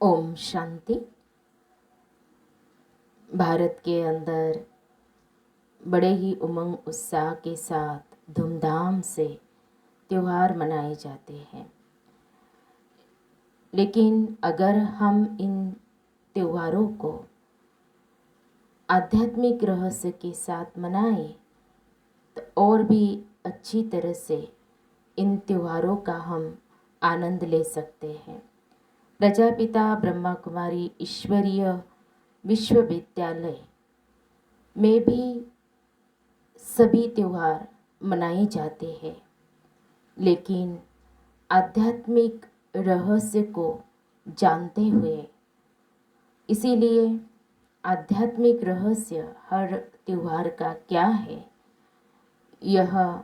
ओम शांति। भारत के अंदर बड़े ही उमंग उत्साह के साथ धूमधाम से त्यौहार मनाए जाते हैं, लेकिन अगर हम इन त्योहारों को आध्यात्मिक रहस्य के साथ मनाएं तो और भी अच्छी तरह से इन त्योहारों का हम आनंद ले सकते हैं। प्रजापिता ब्रह्मा कुमारी ईश्वरीय विश्वविद्यालय में भी सभी त्यौहार मनाए जाते हैं, लेकिन आध्यात्मिक रहस्य को जानते हुए, इसीलिए आध्यात्मिक रहस्य हर त्यौहार का क्या है यह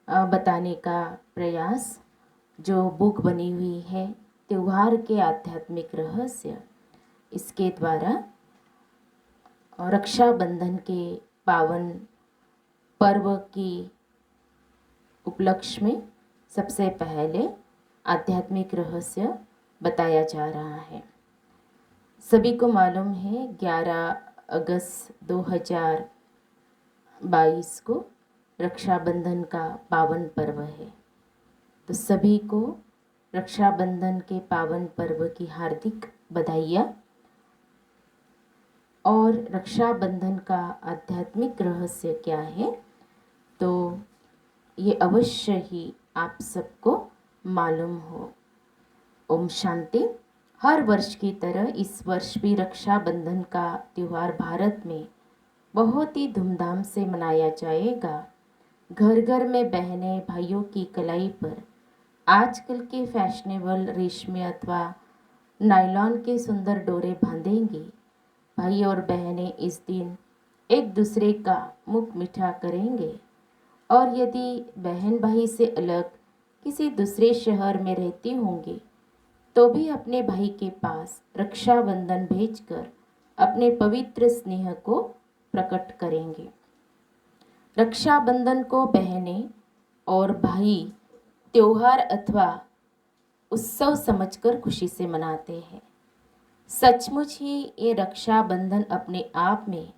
बताने का प्रयास जो बुक बनी हुई है त्योहार के आध्यात्मिक रहस्य, इसके द्वारा रक्षाबंधन के पावन पर्व की उपलक्ष्य में सबसे पहले आध्यात्मिक रहस्य बताया जा रहा है। सभी को मालूम है 11 अगस्त 2022 को रक्षाबंधन का पावन पर्व है, तो सभी को रक्षाबंधन के पावन पर्व की हार्दिक बधाइयाँ। और रक्षाबंधन का आध्यात्मिक रहस्य क्या है तो ये अवश्य ही आप सबको मालूम हो। ओम शांति। हर वर्ष की तरह इस वर्ष भी रक्षाबंधन का त्यौहार भारत में बहुत ही धूमधाम से मनाया जाएगा। घर घर में बहनें भाइयों की कलाई पर आजकल के फैशनेबल रेशमी अथवा नायलॉन के सुंदर डोरे बांधेंगी। भाई और बहनें इस दिन एक दूसरे का मुख मीठा करेंगे, और यदि बहन भाई से अलग किसी दूसरे शहर में रहती होंगी तो भी अपने भाई के पास रक्षाबंधन भेजकर अपने पवित्र स्नेह को प्रकट करेंगे। रक्षाबंधन को बहनें और भाई त्योहार अथवा उत्सव समझकर खुशी से मनाते हैं। सचमुच ही ये रक्षाबंधन अपने आप में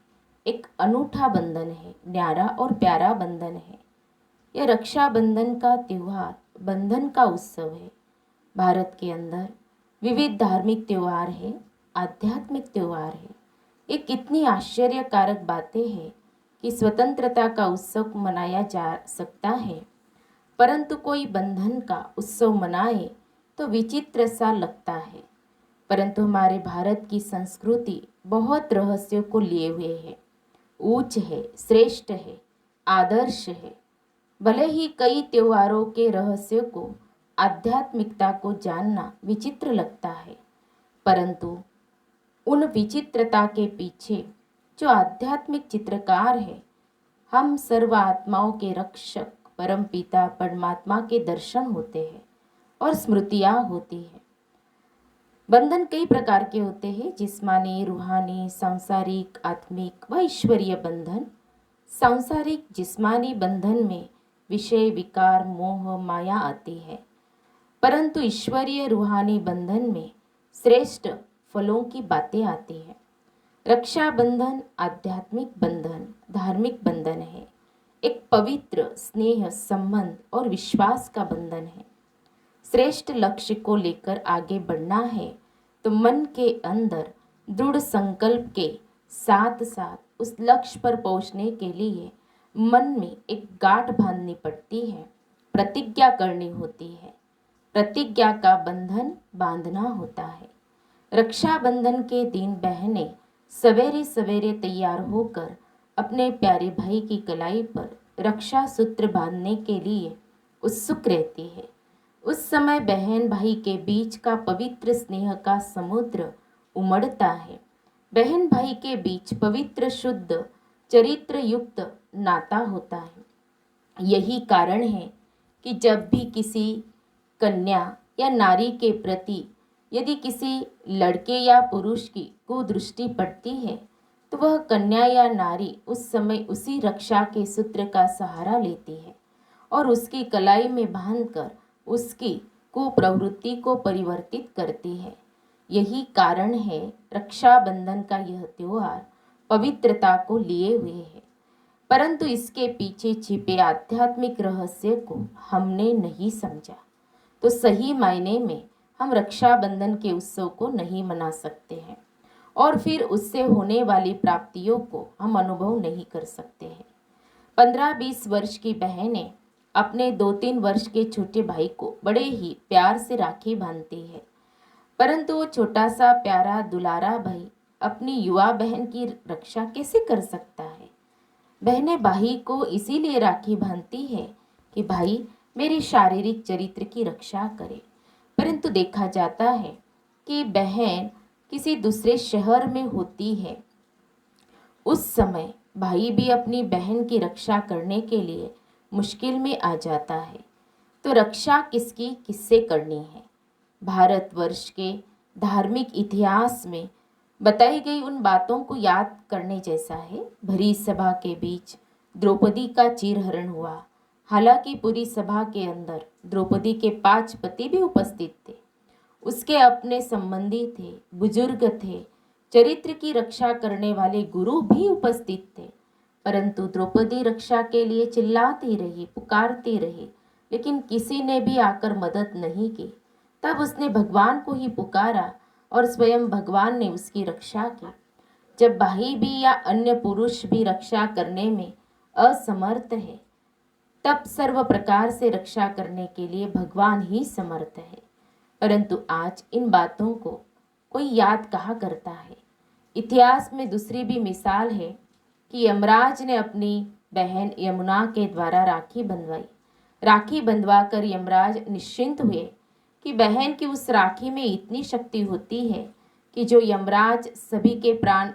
एक अनूठा बंधन है, न्यारा और प्यारा बंधन है। यह रक्षाबंधन का त्यौहार बंधन का उत्सव है। भारत के अंदर विविध धार्मिक त्यौहार है, आध्यात्मिक त्यौहार है। ये कितनी आश्चर्यकारक बातें हैं कि स्वतंत्रता का उत्सव मनाया जा सकता है, परंतु कोई बंधन का उत्सव मनाए तो विचित्र सा लगता है। परंतु हमारे भारत की संस्कृति बहुत रहस्यों को लिए हुए है, ऊंच है, श्रेष्ठ है, आदर्श है। भले ही कई त्योहारों के रहस्यों को, आध्यात्मिकता को जानना विचित्र लगता है, परंतु उन विचित्रता के पीछे जो आध्यात्मिक चित्रकार है, हम सर्व आत्माओं के रक्षक परमपिता परमात्मा के दर्शन होते हैं और स्मृतियाँ होती है। बंधन कई प्रकार के होते हैं, जिस्मानी, रूहानी, सांसारिक, आत्मिक व ईश्वरीय बंधन। सांसारिक जिस्मानी बंधन में विषय, विकार, मोह, माया आती है, परंतु ईश्वरीय रूहानी बंधन में श्रेष्ठ फलों की बातें आती है। रक्षाबंधन आध्यात्मिक बंधन, धार्मिक बंधन है, एक पवित्र स्नेह, संबंध और विश्वास का बंधन है। श्रेष्ठ लक्ष्य को लेकर आगे बढ़ना है तो मन के अंदर दृढ़ संकल्प के साथ साथ उस लक्ष्य पर पहुंचने के लिए मन में एक गांठ बांधनी पड़ती है, प्रतिज्ञा करनी होती है, प्रतिज्ञा का बंधन बांधना होता है। रक्षाबंधन के दिन बहनें सवेरे सवेरे तैयार होकर अपने प्यारे भाई की कलाई पर रक्षा सूत्र बांधने के लिए उत्सुक रहती है। उस समय बहन भाई के बीच का पवित्र स्नेह का समुद्र उमड़ता है। बहन भाई के बीच पवित्र, शुद्ध, चरित्र युक्त नाता होता है। यही कारण है कि जब भी किसी कन्या या नारी के प्रति यदि किसी लड़के या पुरुष की कुदृष्टि पड़ती है तो वह कन्या या नारी उस समय उसी रक्षा के सूत्र का सहारा लेती है और उसकी कलाई में बांधकर उसकी कुप्रवृत्ति को परिवर्तित करती है। यही कारण है रक्षाबंधन का यह त्योहार पवित्रता को लिए हुए है, परंतु इसके पीछे छिपे आध्यात्मिक रहस्य को हमने नहीं समझा। तो सही मायने में हम रक्षाबंधन के उत्सव को नहीं मना सकते हैं और फिर उससे होने वाली प्राप्तियों को हम अनुभव नहीं कर सकते हैं। 15-20 वर्ष की बहनें अपने 2-3 वर्ष के छोटे भाई को बड़े ही प्यार से राखी बांधती है, परंतु वो छोटा सा प्यारा दुलारा भाई अपनी युवा बहन की रक्षा कैसे कर सकता है। बहनें भाई को इसीलिए राखी बांधती है कि भाई मेरे शारीरिक चरित्र की रक्षा करे, परंतु देखा जाता है कि बहन किसी दूसरे शहर में होती है, उस समय भाई भी अपनी बहन की रक्षा करने के लिए मुश्किल में आ जाता है। तो रक्षा किसकी किससे करनी है। भारतवर्ष के धार्मिक इतिहास में बताई गई उन बातों को याद करने जैसा है। भरी सभा के बीच द्रौपदी का चीरहरण हुआ। हालांकि पूरी सभा के अंदर द्रौपदी के 5 पति भी उपस्थित थे, उसके अपने संबंधी थे, बुजुर्ग थे, चरित्र की रक्षा करने वाले गुरु भी उपस्थित थे, परंतु द्रौपदी रक्षा के लिए चिल्लाती रही, पुकारती रही, लेकिन किसी ने भी आकर मदद नहीं की। तब उसने भगवान को ही पुकारा और स्वयं भगवान ने उसकी रक्षा की। जब भाई भी या अन्य पुरुष भी रक्षा करने में असमर्थ है, तब सर्व प्रकार से रक्षा करने के लिए भगवान ही समर्थ है। परंतु आज इन बातों को कोई याद कहाँ करता है। इतिहास में दूसरी भी मिसाल है कि यमराज ने अपनी बहन यमुना के द्वारा राखी बंधवाई। राखी बंधवा कर यमराज निश्चिंत हुए कि बहन की उस राखी में इतनी शक्ति होती है कि जो यमराज सभी के प्राण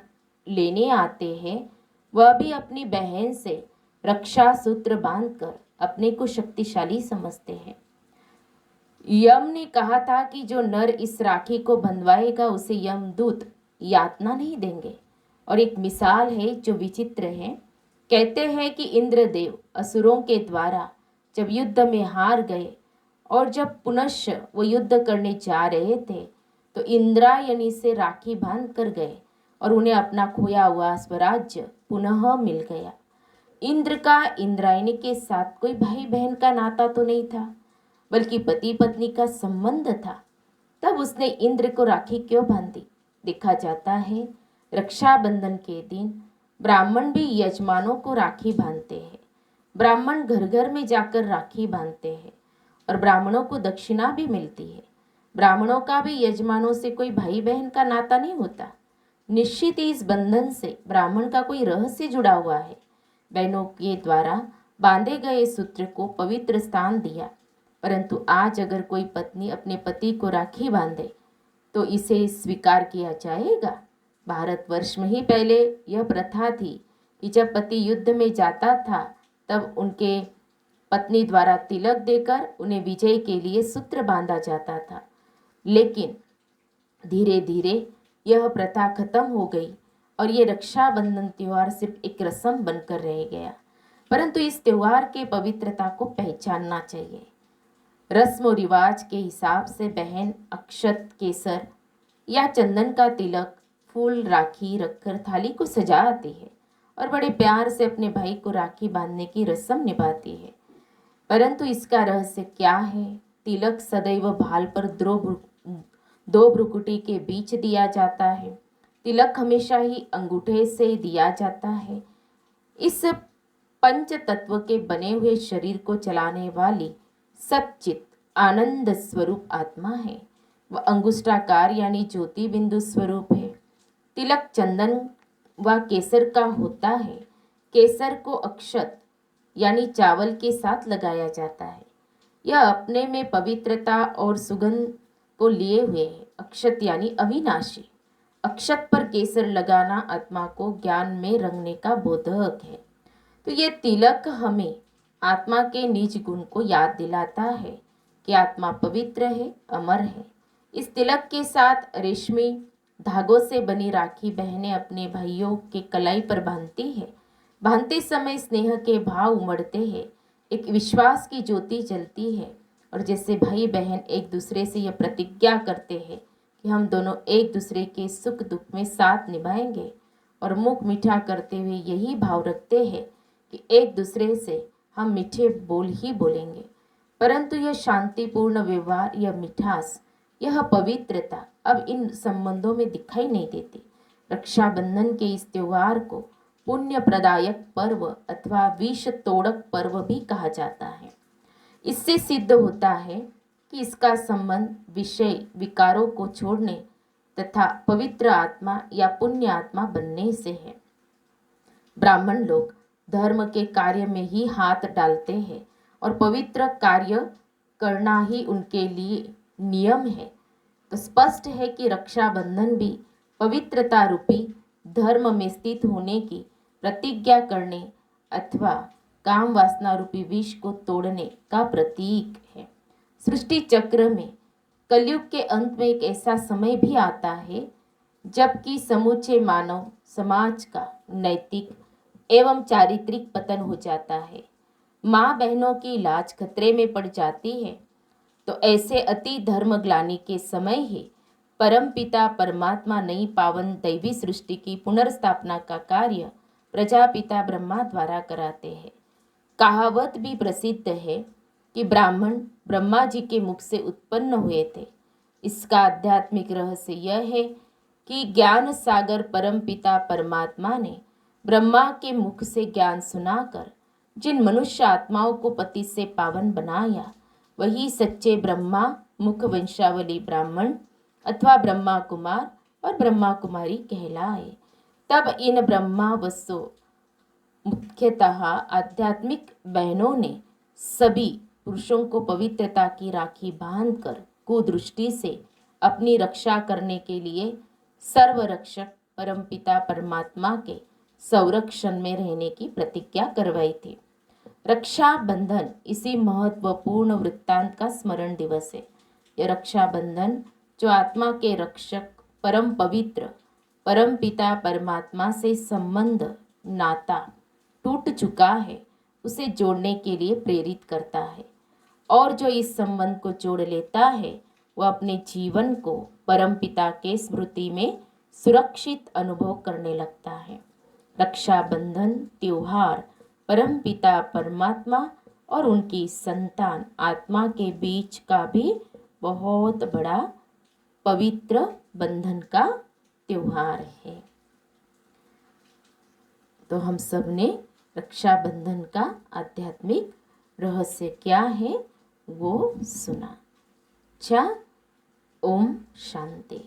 लेने आते हैं, वह भी अपनी बहन से रक्षा सूत्र बांधकर अपने को शक्तिशाली समझते हैं। यम ने कहा था कि जो नर इस राखी को बंधवाएगा उसे यमदूत यातना नहीं देंगे। और एक मिसाल है जो विचित्र है। कहते हैं कि इंद्रदेव असुरों के द्वारा जब युद्ध में हार गए और जब पुनश्च वो युद्ध करने जा रहे थे, तो इंद्रायणी से राखी बांध कर गए और उन्हें अपना खोया हुआ स्वराज्य पुनः मिल गया। इंद्र का इंद्रायणी के साथ कोई भाई बहन का नाता तो नहीं था, बल्कि पति पत्नी का संबंध था। तब उसने इंद्र को राखी क्यों बांधी। देखा जाता है रक्षाबंधन के दिन ब्राह्मण भी यजमानों को राखी बांधते हैं। ब्राह्मण घर घर में जाकर राखी बांधते हैं और ब्राह्मणों को दक्षिणा भी मिलती है। ब्राह्मणों का भी यजमानों से कोई भाई बहन का नाता नहीं होता। निश्चित ही इस बंधन से ब्राह्मण का कोई रहस्य जुड़ा हुआ है। बहनों के द्वारा बांधे गए सूत्र को पवित्र स्थान दिया, परंतु आज अगर कोई पत्नी अपने पति को राखी बांधे तो इसे स्वीकार किया जाएगा। भारतवर्ष में ही पहले यह प्रथा थी कि जब पति युद्ध में जाता था तब उनके पत्नी द्वारा तिलक देकर उन्हें विजय के लिए सूत्र बांधा जाता था। लेकिन धीरे धीरे यह प्रथा खत्म हो गई और ये रक्षाबंधन त्यौहार सिर्फ एक रस्म बनकर रह गया। परंतु इस त्यौहार के पवित्रता को पहचानना चाहिए। रस्म और रिवाज के हिसाब से बहन अक्षत, केसर या चंदन का तिलक, फूल, राखी रखकर थाली को सजाती है और बड़े प्यार से अपने भाई को राखी बांधने की रस्म निभाती है। परंतु इसका रहस्य क्या है। तिलक सदैव भाल पर दो भ्रुकुटी के बीच दिया जाता है। तिलक हमेशा ही अंगूठे से दिया जाता है। इस पंच तत्व के बने हुए शरीर को चलाने वाली सच्चित आनंद स्वरूप आत्मा है। वह अंगुष्ठाकार यानी ज्योति बिंदु स्वरूप है। तिलक चंदन व केसर का होता है। केसर को अक्षत यानी चावल के साथ लगाया जाता है। यह अपने में पवित्रता और सुगंध को लिए हुए है। अक्षत यानी अविनाशी। अक्षत पर केसर लगाना आत्मा को ज्ञान में रंगने का बोधक है। तो ये तिलक हमें आत्मा के निज गुण को याद दिलाता है कि आत्मा पवित्र है, अमर है। इस तिलक के साथ रेशमी धागों से बनी राखी बहनें अपने भाइयों के कलाई पर बांधती है। बांधते समय स्नेह के भाव उमड़ते हैं, एक विश्वास की ज्योति जलती है और जैसे भाई बहन एक दूसरे से यह प्रतिज्ञा करते हैं कि हम दोनों एक दूसरे के सुख दुख में साथ निभाएंगे और मुख मीठा करते हुए यही भाव रखते हैं कि एक दूसरे से हम मीठे बोल ही बोलेंगे। परंतु यह शांतिपूर्ण व्यवहार, यह मिठास, यह पवित्रता अब इन संबंधों में दिखाई नहीं देती। रक्षाबंधन के इस त्योहार को पुण्य प्रदायक पर्व अथवा विष तोड़क पर्व भी कहा जाता है। इससे सिद्ध होता है कि इसका संबंध विषय विकारों को छोड़ने तथा पवित्र आत्मा या पुण्य आत्मा बनने से है। ब्राह्मण लोग धर्म के कार्य में ही हाथ डालते हैं और पवित्र कार्य करना ही उनके लिए नियम है। तो स्पष्ट है कि रक्षाबंधन भी पवित्रता रूपी धर्म में स्थित होने की प्रतिज्ञा करने अथवा काम वासना रूपी विष को तोड़ने का प्रतीक है। सृष्टि चक्र में कलयुग के अंत में एक ऐसा समय भी आता है जबकि समूचे मानव समाज का नैतिक एवं चारित्रिक पतन हो जाता है। माँ बहनों की लाज खतरे में पड़ जाती है। तो ऐसे अति धर्मग्लानि के समय ही परम पिता परमात्मा नई पावन दैवी सृष्टि की पुनर्स्थापना का कार्य प्रजापिता ब्रह्मा द्वारा कराते हैं। कहावत भी प्रसिद्ध है कि ब्राह्मण ब्रह्मा जी के मुख से उत्पन्न हुए थे। इसका आध्यात्मिक रहस्य यह है कि ज्ञान सागर परम पिता परमात्मा ने ब्रह्मा के मुख से ज्ञान सुनाकर जिन मनुष्य आत्माओं को पति से पावन बनाया, वही सच्चे ब्रह्मा मुख वंशावली ब्राह्मण अथवा ब्रह्मा कुमार और ब्रह्मा कुमारी कहलाए। तब इन ब्रह्मा वसु मुख्यतः आध्यात्मिक बहनों ने सभी पुरुषों को पवित्रता की राखी बांधकर कुदृष्टि से अपनी रक्षा करने के लिए सर्वरक्षक परमपिता परमात्मा के संरक्षण में रहने की प्रतिज्ञा करवाई थी। रक्षाबंधन इसी महत्वपूर्ण वृत्तांत का स्मरण दिवस है। यह रक्षाबंधन जो आत्मा के रक्षक परम पवित्र परम पिता परमात्मा से संबंध नाता टूट चुका है, उसे जोड़ने के लिए प्रेरित करता है। और जो इस संबंध को जोड़ लेता है वह अपने जीवन को परम पिता के स्मृति में सुरक्षित अनुभव करने लगता है। रक्षाबंधन त्योहार परम पिता परमात्मा और उनकी संतान आत्मा के बीच का भी बहुत बड़ा पवित्र बंधन का त्योहार है। तो हम सब ने रक्षाबंधन का आध्यात्मिक रहस्य क्या है वो सुना। अच्छा, ओम शांति।